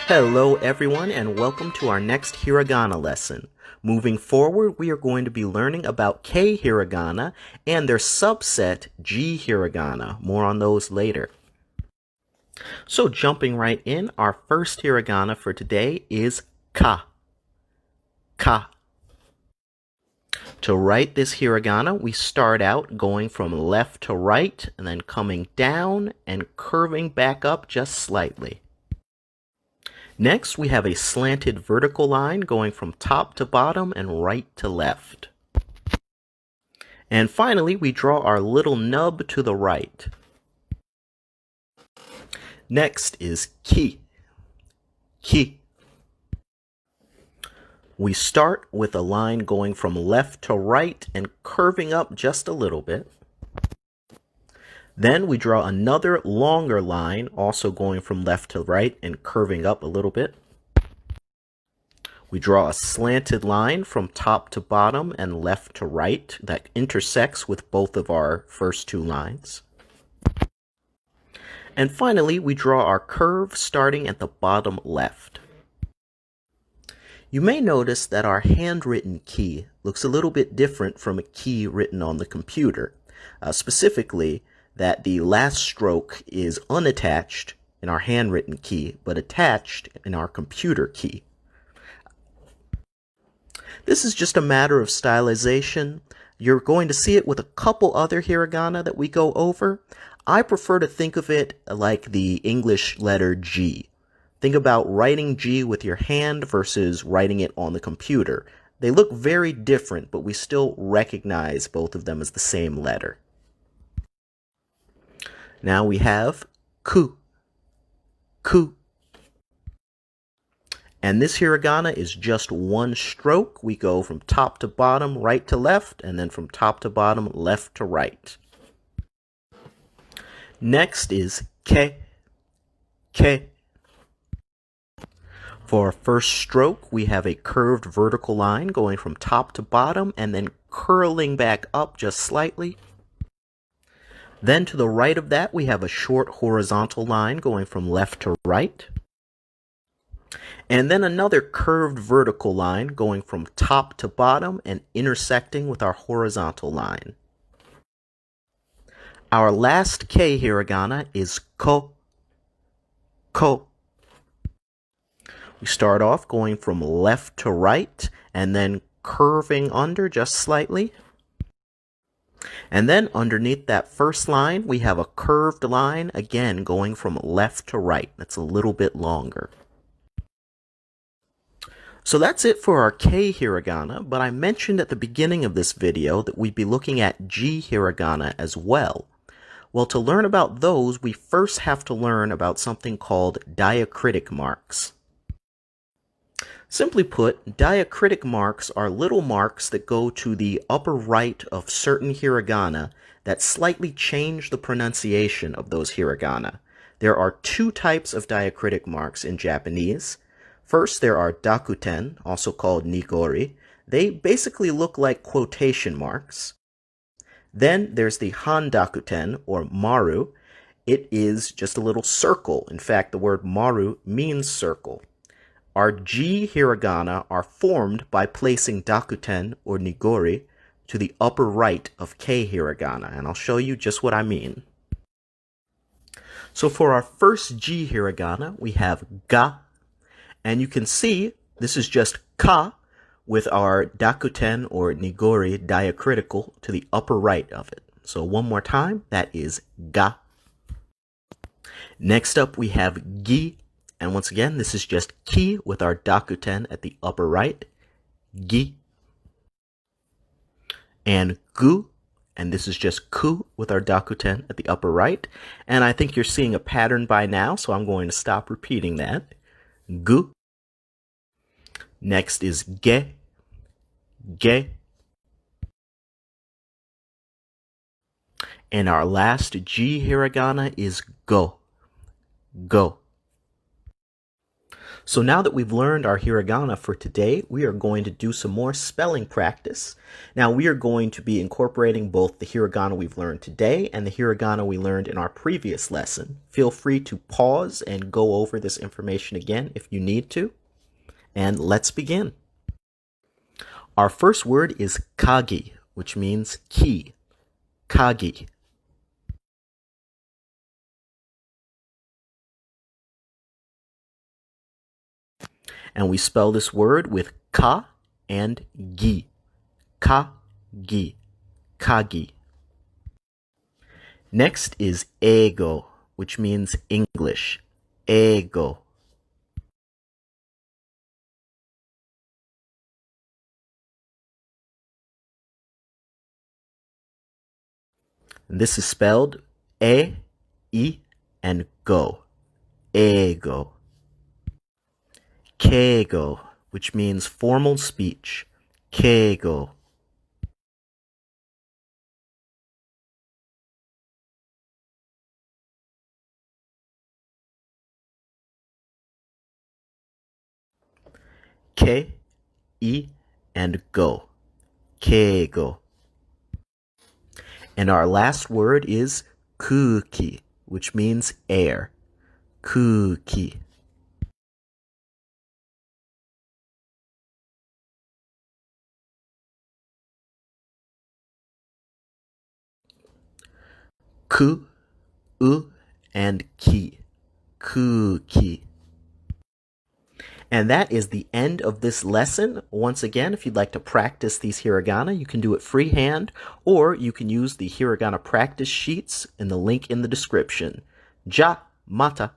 Hello everyone and welcome to our next Hiragana lesson. Moving forward, we are going to be learning about Kei Hiragana and their subset G Hiragana. More on those later. So jumping right in, our first hiragana for today is ka. Ka. To write this hiragana, we start out going from left to right and then coming down and curving back up just slightly. Next, we have a slanted vertical line going from top to bottom and right to left. And finally, we draw our little nub to the right. Next is ki. Ki. We start with a line going from left to right and curving up just a little bit. Then we draw another longer line, also going from left to right and curving up a little bit. We draw a slanted line from top to bottom and left to right that intersects with both of our first two lines. And finally, we draw our curve starting at the bottom left. You may notice that our handwritten ki looks a little bit different from a ki written on the computer. Specifically, that the last stroke is unattached in our handwritten ki, but attached in our computer ki. This is just a matter of stylization. You're going to see it with a couple other hiragana that we go over. I prefer to think of it like the English letter G. Think about writing G with your hand versus writing it on the computer. They look very different, but we still recognize both of them as the same letter. Now we have ku. Ku. And this hiragana is just one stroke. We go from top to bottom, right to left, and then from top to bottom, left to right. Next is ke. Ke. For our first stroke, we have a curved vertical line going from top to bottom and then curling back up just slightly. Then to the right of that, we have a short horizontal line going from left to right. And then another curved vertical line going from top to bottom and intersecting with our horizontal line. Our last Kei hiragana is ko. Ko. We start off going from left to right and then curving under just slightly. And then underneath that first line, we have a curved line, again going from left to right. That's a little bit longer. So that's it for our Kei hiragana, but I mentioned at the beginning of this video that we'd be looking at G hiragana as well. Well, to learn about those, we first have to learn about something called diacritic marks. Simply put, diacritic marks are little marks that go to the upper right of certain hiragana that slightly change the pronunciation of those hiragana. There are two types of diacritic marks in Japanese. First, there are dakuten, also called nigori. They basically look like quotation marks. Then there's the handakuten, or maru. It is just a little circle. In fact, the word maru means circle. Our G hiragana are formed by placing dakuten, or nigori, to the upper right of Kei hiragana, and I'll show you just what I mean. So for our first G hiragana, we have ga, and you can see this is just ka with our dakuten, or nigori, diacritical to the upper right of it. So one more time, that is ga. Next up, we have gi. And once again, this is just ki with our dakuten at the upper right. Gi. And gu. And this is just ku with our dakuten at the upper right. And I think you're seeing a pattern by now, so I'm going to stop repeating that. Gu. Next is ge. Ge. And our last G hiragana is go. Go. So now that we've learned our hiragana for today, we are going to do some more spelling practice. Now we are going to be incorporating both the hiragana we've learned today and the hiragana we learned in our previous lesson. Feel free to pause and go over this information again if you need to. And let's begin. Our first word is kagi, which means key. Kagi. And we spell this word with ka and gi. Ka-gi. Kagi. Next is ego, which means English. Ego. And this is spelled e, I, and go. Ego. Keigo, which means formal speech. Keigo. Ke, I, and go. Keigo. And our last word is kuki, which means air. Kuki. Ku, u, and ki. Kuki. And that is the end of this lesson. Once again, if you'd like to practice these hiragana, you can do it freehand, or you can use the hiragana practice sheets in the link in the description. Ja, mata.